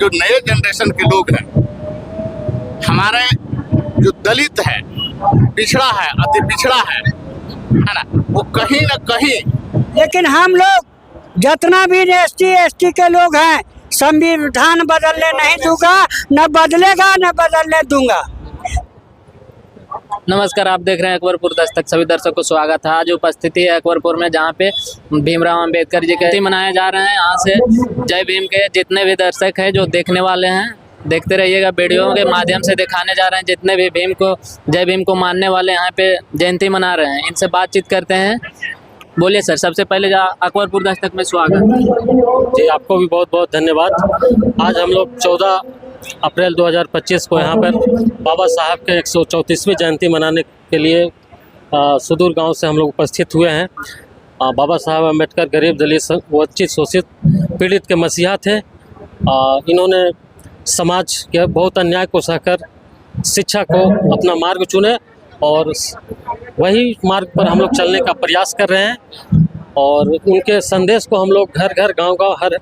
जो नए जनरेशन के लोग हैं, हमारे जो दलित है, पिछड़ा है, अति पिछड़ा है ना, वो कहीं न कहीं। लेकिन हम लोग जितना भी एसटी के लोग हैं, संविधान बदलने नहीं दूंगा, न बदलेगा न बदलने दूंगा। नमस्कार, आप देख रहे हैं अकबरपुर दस्तक। सभी दर्शकों को स्वागत है। आज उपस्थिति है अकबरपुर में, जहां पे भीमराव अंबेडकर जी के मनाए जा रहे हैं। यहाँ से जय भीम के जितने भी दर्शक हैं, जो देखने वाले हैं, देखते रहिएगा। वीडियो के माध्यम से दिखाने जा रहे हैं जितने भी जय भीम को मानने वाले यहाँ पे जयंती मना रहे हैं। इनसे बातचीत करते हैं। बोलिए सर, सबसे पहले अकबरपुर दस्तक में स्वागत। जी, आपको भी बहुत बहुत धन्यवाद। आज हम लोग 14 अप्रैल 2025 को यहाँ पर बाबा साहब के 134वीं जयंती मनाने के लिए सुदूर गांव से हम लोग उपस्थित हुए हैं। बाबा साहब अम्बेडकर गरीब, दलित, वंचित, शोषित, पीड़ित के मसीहा थे। इन्होंने समाज के बहुत अन्याय को सहकर शिक्षा को अपना मार्ग चुने और वही मार्ग पर हम लोग चलने का प्रयास कर रहे हैं। और उनके संदेश को हम लोग घर घर, गांव-गांव, हर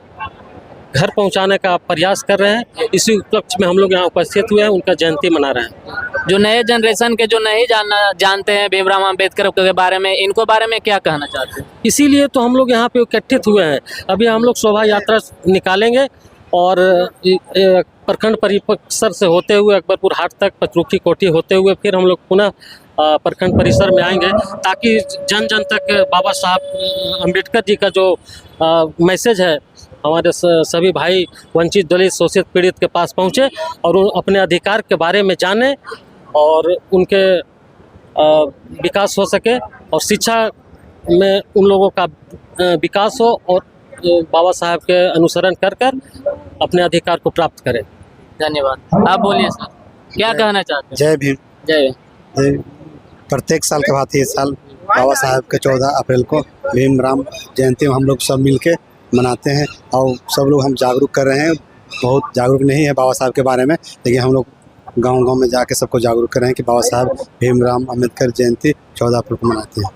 घर पहुंचाने का प्रयास कर रहे हैं। इसी उपलक्ष्य में हम लोग यहाँ उपस्थित हुए हैं, उनका जयंती मना रहे हैं। जो नए जनरेशन के जो नहीं जानते हैं भीमराव अंबेडकर के बारे में, इनको बारे में क्या कहना चाहते हैं? इसीलिए तो हम लोग यहाँ पे एकत्रित हुए हैं। अभी हम लोग शोभा यात्रा निकालेंगे और प्रखंड परिसर से होते हुए अकबरपुर हाट तक, पचरुखी कोठी होते हुए फिर हम लोग पुनः प्रखंड परिसर में आएंगे, ताकि जन जन तक बाबा साहब अम्बेडकर जी का जो मैसेज है हमारे सभी भाई वंचित, दलित, शोषित, पीड़ित के पास पहुँचे और अपने अधिकार के बारे में जाने और उनके विकास हो सके और शिक्षा में उन लोगों का विकास हो और बाबा साहब के अनुसरण कर अपने अधिकार को प्राप्त करें। धन्यवाद। आप बोलिए सर, क्या कहना चाहते हैं? जय भीम। जय भीम। प्रत्येक साल के भांति इस साल बाबा साहब के 14 अप्रैल को भीमराव जयंती हम लोग सब मिलके मनाते हैं और सब लोग हम जागरूक कर रहे हैं। बहुत जागरूक नहीं है बाबा साहब के बारे में, लेकिन हम लोग गांव-गांव में जाके सबको जागरूक कर रहे हैं कि बाबा साहब भीमराव अंबेडकर जयंती 14 अप्रैल को मनाते हैं।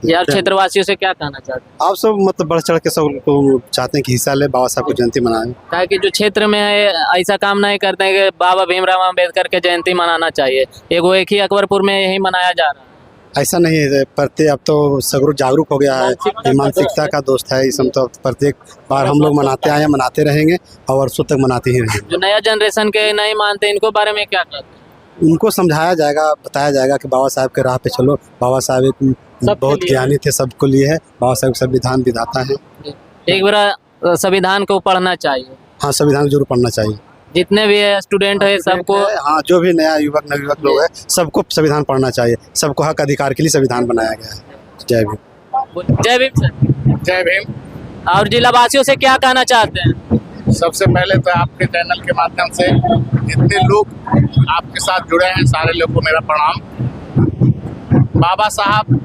यार, क्षेत्रवासियों से क्या कहना चाहते हैं? आप सब मतलब बढ़ चढ़ के सब को चाहते हैं कि हिस्सा ले, बाबा साहब की जयंती मनाएं। ताकि जो क्षेत्र में है ऐसा काम नहीं करते हैं कि बाबा भीमराव अंबेडकर के जयंती मनाना चाहिए। एक ही अकबरपुर में यही मनाया जा रहा है। ऐसा नहीं है, प्रत्येक अब तो सगरो जागरूक हो गया है। मानसिकता का दोस्त है इस, तो प्रत्येक बार हम लोग मनाते आए हैं, मनाते रहेंगे और वर्षों तक मनाते ही रहेंगे। जो नया जनरेशन के नहीं मानते, इनको बारे में क्या कहते हैं? उनको समझाया जाएगा, बताया जाएगा कि बाबा साहब के राह पे चलो। बाबा साहब एक बहुत ज्ञानी थे, सबको लिए है। बाबा साहब संविधान विधाता है। एक बार संविधान को पढ़ना चाहिए। हाँ, संविधान जरूर पढ़ना चाहिए। जितने भी स्टूडेंट है सबको, हाँ, जो भी नया युवक नवयुवक लोग है, सबको संविधान पढ़ना चाहिए। सबको हक अधिकार के लिए संविधान बनाया गया है। जय भीम। जय भीम सर। जय भीम। और जिलावासियों से क्या कहना चाहते हैं? सबसे पहले तो आपके चैनल के माध्यम से जितने लोग आपके साथ जुड़े हैं, सारे लोगों को मेरा प्रणाम। बाबा साहब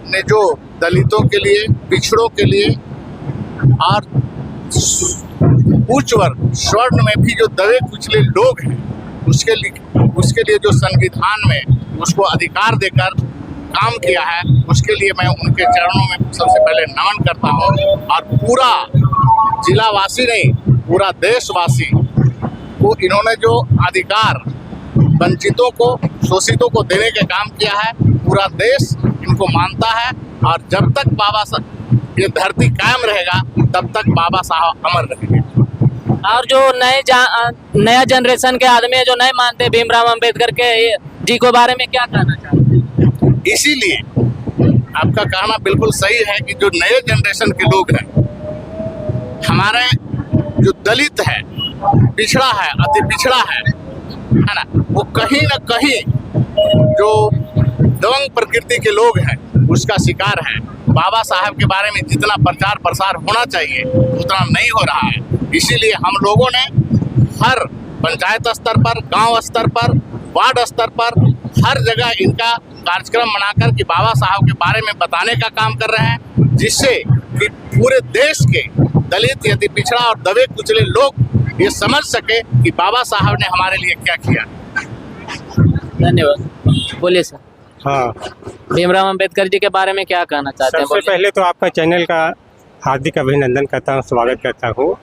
ने जो दलितों के लिए, पिछड़ों के लिए और उच्च वर्ग, स्वर्ण में भी जो दबे कुचले लोग हैं, उसके लिए जो संविधान में उसको अधिकार देकर काम किया है, उसके लिए मैं उनके चरणों में सबसे पहले नमन करता हूँ। और पूरा जिलावासी नहीं, पूरा देशवासी को इन्होंने जो अधिकार वंचितों को, शोषितों को देने का काम किया है, पूरा देश इनको मानता है। और जब तक बाबा साहब ये धरती कायम रहेगा, तब तक बाबा साहब अमर रहेंगे। और जो नया जनरेशन के आदमी है जो नहीं मानते भीमराव अंबेडकर के जी को बारे में क्या कहना चाहते हैं? इसीलिए आपका कहना बिल्कुल सही है कि जो नए जनरेशन के लोग हैं, हमारे जो दलित है, पिछड़ा है, अति पिछड़ा है ना, वो कहीं न कहीं जो दबंग प्रकृति के लोग हैं उसका शिकार है। बाबा साहब के बारे में जितना प्रचार प्रसार होना चाहिए उतना नहीं हो रहा है। इसीलिए हम लोगों ने हर पंचायत स्तर पर, गांव स्तर पर, वार्ड स्तर पर, हर जगह इनका कार्यक्रम बनाकर कि बाबा साहब के बारे में बताने का काम कर रहे हैं, जिससे कि पूरे देश के दलित, यदि पिछड़ा और दबे कुचले लोग ये समझ सके कि बाबा साहब ने हमारे लिए क्या किया। धन्यवाद। बोलिए सर। हाँ, भीमराव अंबेडकर जी के बारे में क्या कहना चाहते हैं? सबसे पहले तो आपका चैनल का हार्दिक अभिनंदन करता हूँ, स्वागत करता हूँ।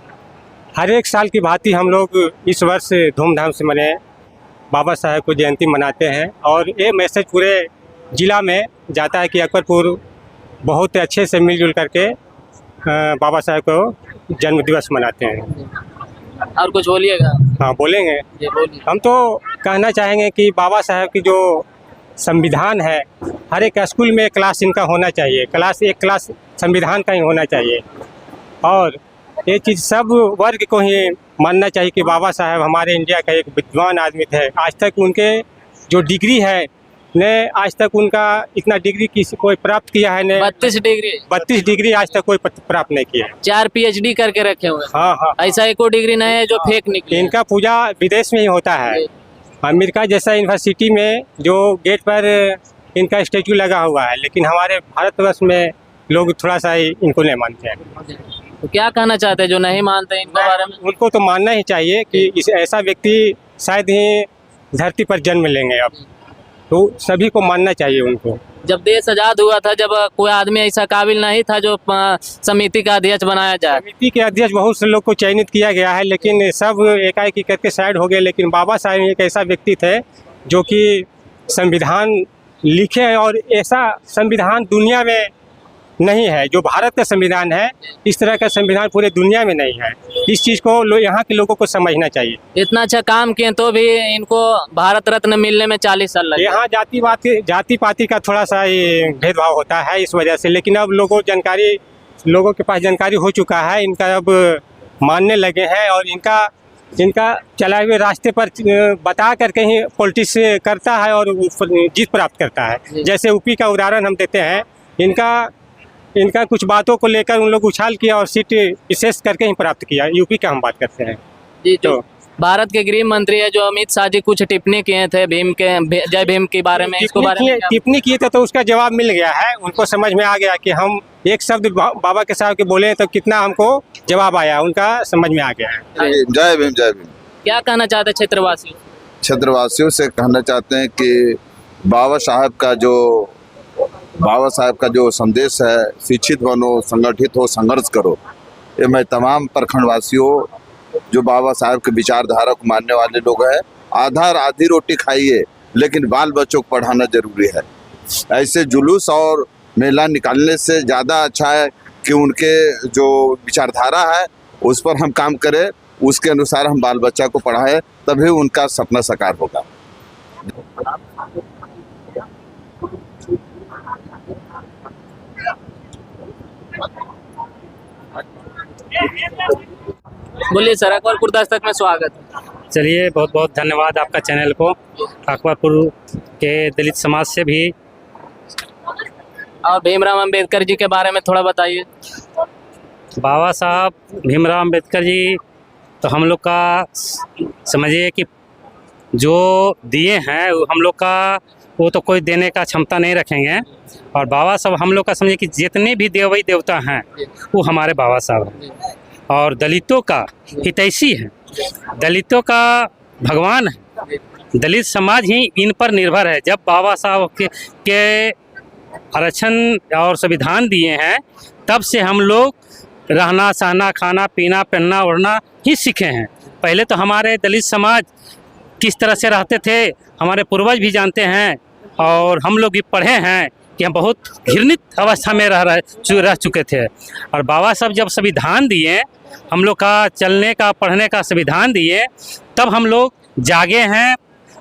हर एक साल की भांति हम लोग इस वर्ष धूमधाम से मने बाबा साहब को जयंती मनाते हैं और ये मैसेज पूरे ज़िला में जाता है कि अकबरपुर बहुत अच्छे से मिलजुल करके बाबा साहब को जन्म दिवस मनाते हैं। और कुछ बोलिएगा? हाँ बोलेंगे। ये बोलिए। हम तो कहना चाहेंगे कि बाबा साहब की जो संविधान है, हर एक स्कूल में क्लास इनका होना चाहिए, एक क्लास संविधान का ही होना चाहिए और ये चीज़ सब वर्ग को ही मानना चाहिए कि बाबा साहब हमारे इंडिया का एक विद्वान आदमी थे। आज तक उनके जो डिग्री है ने आज तक उनका इतना डिग्री किसी कोई प्राप्त किया है ने 32 डिग्री आज तक कोई प्राप्त नहीं किया है। 4 PhD करके रखे हुए। हाँ हाँ, ऐसा एक और डिग्री नहीं है जो फेक निकले। इनका पूजा विदेश में ही होता है। अमेरिका जैसा यूनिवर्सिटी में जो गेट पर इनका स्टैचू लगा हुआ है, लेकिन हमारे भारतवर्ष में लोग थोड़ा सा इनको नहीं मानते हैं। तो क्या कहना चाहते हैं जो नहीं मानते हैं इनके बारे में? उनको तो मानना ही चाहिए कि इस ऐसा व्यक्ति शायद ही धरती पर जन्म लेंगे अब, तो सभी को मानना चाहिए उनको। जब देश आज़ाद हुआ था, जब कोई आदमी ऐसा काबिल नहीं था जो समिति का अध्यक्ष बनाया जाए। समिति के अध्यक्ष बहुत से लोग को चयनित किया गया है, लेकिन सब एकाएक करके साइड हो गए। लेकिन बाबा साहब एक ऐसा व्यक्ति थे जो कि संविधान लिखे और ऐसा संविधान दुनिया में नहीं है जो भारत का संविधान है। इस तरह का संविधान पूरे दुनिया में नहीं है। इस चीज़ को यहाँ के लोगों को समझना चाहिए। इतना अच्छा काम किए तो भी इनको भारत रत्न मिलने में 40 साल लगे। यहाँ जाति पाति का थोड़ा सा ये भेदभाव होता है इस वजह से, लेकिन अब लोगों के पास जानकारी हो चुका है, इनका अब मानने लगे हैं और इनका चलाए हुए रास्ते पर बता करके ही पॉलिटिक्स करता है और जीत प्राप्त करता है। जैसे यूपी का उदाहरण हम देते हैं, इनका कुछ बातों को लेकर उन लोग उछाल किया और सीट विशेष करके ही प्राप्त किया। यूपी का हम बात करते हैं। जी, तो भारत के गृह मंत्री है जो अमित शाह जी कुछ टिप्पणी किए थे जय भीम के बारे में, इसको बारे में टिप्पणी किए थे तो उसका जवाब मिल गया है। उनको समझ में आ गया कि हम एक शब्द बाबा के साहब के बोले तो कितना हमको जवाब आया, उनका समझ में आ गया है। जय भीम जय भीम। क्या कहना चाहते हैं क्षेत्रवासियों से कहना चाहते हैं कि बाबा साहब का जो संदेश है, शिक्षित बनो, संगठित हो, संघर्ष करो, ये मैं तमाम प्रखंडवासियों जो बाबा साहब के विचारधारा को मानने वाले लोग हैं, आधी रोटी खाइए लेकिन बाल बच्चों को पढ़ाना जरूरी है। ऐसे जुलूस और मेला निकालने से ज़्यादा अच्छा है कि उनके जो विचारधारा है उस पर हम काम करें, उसके अनुसार हम बाल बच्चा को पढ़ाएं, तभी उनका सपना साकार होगा। बोलिए सर, अकबरपुर दस्तक में स्वागत है। चलिए, बहुत बहुत धन्यवाद आपका चैनल को। अकबरपुर के दलित समाज से भी और भीमराव अंबेडकर जी के बारे में थोड़ा बताइए। बाबा साहब भीमराव अंबेडकर जी तो हम लोग का समझिए कि जो दिए हैं हम लोग का वो तो कोई देने का क्षमता नहीं रखेंगे। और बाबा साहब हम लोग का समझिए कि जितने भी देवी देवता हैं वो हमारे बाबा साहब हैं और दलितों का हितैषी है, दलितों का भगवान है। दलित समाज ही इन पर निर्भर है। जब बाबा साहब के आरक्षण और संविधान दिए हैं तब से हम लोग रहना सहना, खाना पीना, पहनना ओढ़ना ही सीखे हैं। पहले तो हमारे दलित समाज किस तरह से रहते थे हमारे पूर्वज भी जानते हैं और हम लोग भी पढ़े हैं कि हम बहुत घृणित अवस्था में रह चुके थे। और बाबा साहब जब संविधान दिए, हम लोग का चलने का पढ़ने का संविधान दिए, तब हम लोग जागे हैं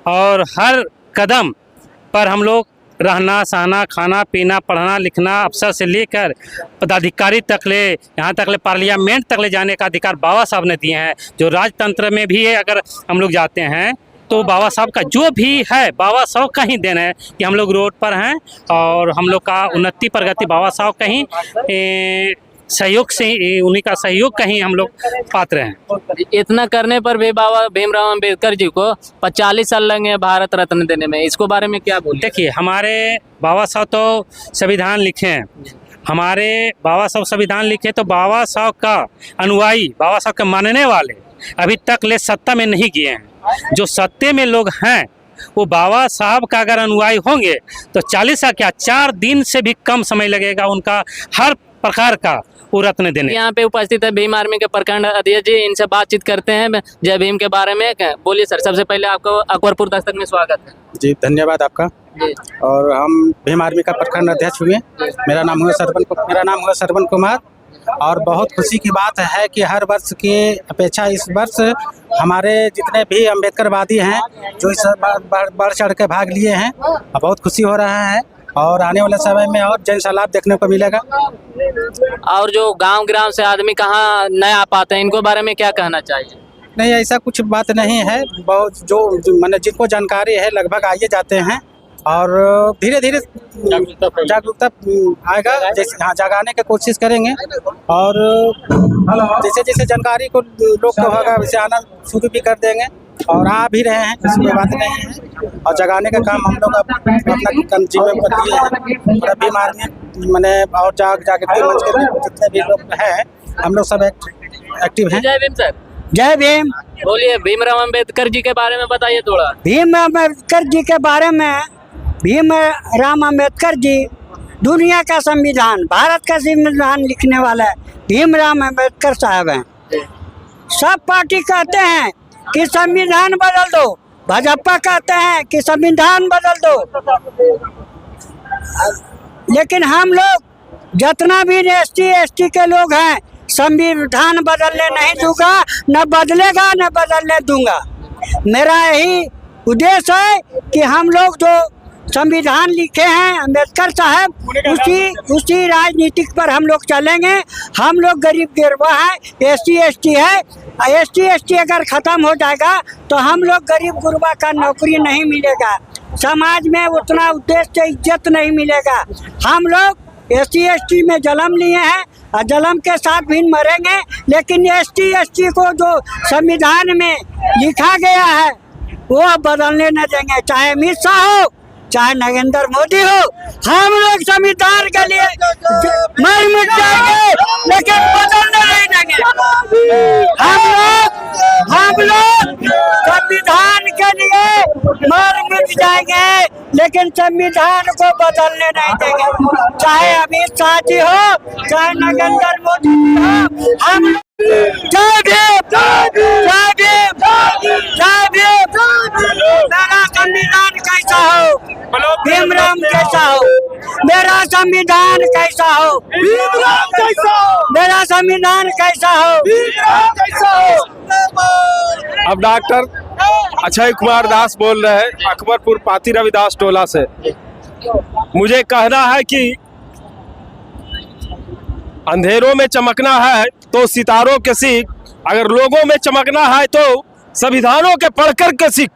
और हर कदम पर हम लोग रहना सहना, खाना पीना, पढ़ना लिखना, अफसर से लेकर पदाधिकारी तक ले, यहाँ तक ले पार्लियामेंट तक ले जाने का अधिकार बाबा साहब ने दिए हैं। जो राजतंत्र में भी है, अगर हम लोग जाते हैं तो बाबा साहब का जो भी है बाबा साहब का ही देन है कि हम लोग रोड पर हैं और हम लोग का उन्नति प्रगति बाबा साहब का ही सहयोग से, उन्हीं का सहयोग का ही हम लोग पात्र हैं। इतना करने पर भी बाबा भीमराव अंबेडकर जी को 40 साल लगे भारत रत्न देने में, इसको बारे में क्या बोले? देखिए, हमारे बाबा साहब तो संविधान लिखे हैं, हमारे बाबा साहब संविधान लिखे तो बाबा साहब का अनुयायी, बाबा साहब के मानने वाले अभी तक ले सत्ता में नहीं गए हैं। जो सत्ते में लोग हैं वो बाबा साहब का अगर अनुयायी होंगे तो 40 का क्या 4 दिन से भी कम समय लगेगा उनका हर प्रकार का वो रत्न देने। यहाँ पे उपस्थित है भीम आर्मी के प्रखंड अध्यक्ष जी, इनसे बातचीत करते हैं जय भीम के बारे में। बोलिए सर, सबसे पहले आपको अकबरपुर दस्तक में स्वागत है। जी धन्यवाद आपका। और हम भीम आर्मी का प्रखंड अध्यक्ष हुए। मेरा नाम हुआ सरवन कुमार। और बहुत खुशी की बात है कि हर वर्ष की अपेक्षा इस वर्ष हमारे जितने भी अम्बेडकरवादी हैं जो इस बढ़ चढ़ के भाग लिए हैं, बहुत खुशी हो रहा है। और आने वाले समय में और जन सैलाब देखने को मिलेगा। और जो गांव ग्राम से आदमी कहाँ नए आ पाते हैं, इनको बारे में क्या कहना चाहिए? नहीं, ऐसा कुछ बात नहीं है। बहुत जो मैंने जिनको जानकारी है लगभग आइए जाते हैं और धीरे धीरे जागरूकता आएगा। जैसे हाँ, जगाने की कोशिश करेंगे और जैसे जैसे जानकारी को लोग को होगा वैसे आना शुरू भी कर देंगे और आ भी रहे हैं, किसी कोई बात नहीं है। और जगाने का काम हम लोग अपना जिम्मे पर लिए हैं। और भीम आर्मी मैंने और जागृति मंच के जितने भी लोग हैं हम लोग सब एक्टिव हैं। जय भीम सर। जय भीम। बोलिए, भीमराव अंबेडकर जी के बारे में बताइए थोड़ा। भीम अम्बेडकर जी के बारे में, भीमराव अम्बेडकर जी दुनिया का संविधान, भारत का संविधान लिखने वाला है भीमराव अम्बेडकर साहब हैं। सब पार्टी कहते हैं कि संविधान बदल दो, भाजपा कहते हैं कि संविधान बदल दो, लेकिन हम लोग जितना भी ST के लोग हैं संविधान बदलने नहीं दूंगा, न बदलेगा न बदलने दूंगा। मेरा यही उद्देश्य है कि हम लोग जो संविधान लिखे हैं अम्बेडकर साहब, उसी राजनीतिक पर हम लोग चलेंगे। हम लोग गरीब गिरवा है, ST है। ST अगर खत्म हो जाएगा तो हम लोग गरीब गुरबा का नौकरी नहीं मिलेगा, समाज में उतना उद्देश्य इज्जत नहीं मिलेगा। हम लोग ST में जन्म लिए हैं और जन्म के साथ भी मरेंगे, लेकिन ST को जो संविधान में लिखा गया है वो बदलने न देंगे। चाहे अमित शाह हो, चाहे नरेंद्र मोदी हो, हम लोग संविधान के लिए मर मिट जाएंगे, लेकिन बदलने नहीं देंगे। हम लोग संविधान के लिए मर मिट जाएंगे, लेकिन संविधान को बदलने नहीं देंगे। चाहे अमित शाह जी हो, चाहे नरेंद्र मोदी जी हो, हम जय भीम, जय भीम, जय भीम। मेरा संविधान कैसा हो, भीमराव कैसा हो, मेरा संविधान कैसा हो, भीमराव कैसा हो, मेरा संविधान कैसा हो, भीमराव कैसा हो। अब डॉक्टर अक्षय कुमार दास बोल रहे हैं, अकबरपुर पाती रविदास टोला से। मुझे कहना है कि अंधेरों में चमकना है तो सितारों के सीख, अगर लोगों में चमकना है तो संविधानों के पढ़कर के सीख।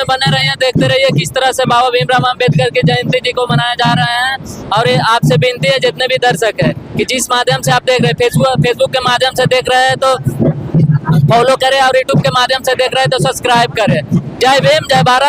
बने रहिए, देखते रहिए किस तरह से बाबा भीमराव अंबेडकर की जयंती जी को मनाया जा रहा है। और ये आपसे विनती है जितने भी दर्शक है कि जिस माध्यम से आप देख रहे हैं, फेसबुक के माध्यम से देख रहे हैं तो फॉलो करें और यूट्यूब के माध्यम से देख रहे हैं तो सब्सक्राइब करें। जय भीम, जय भारत।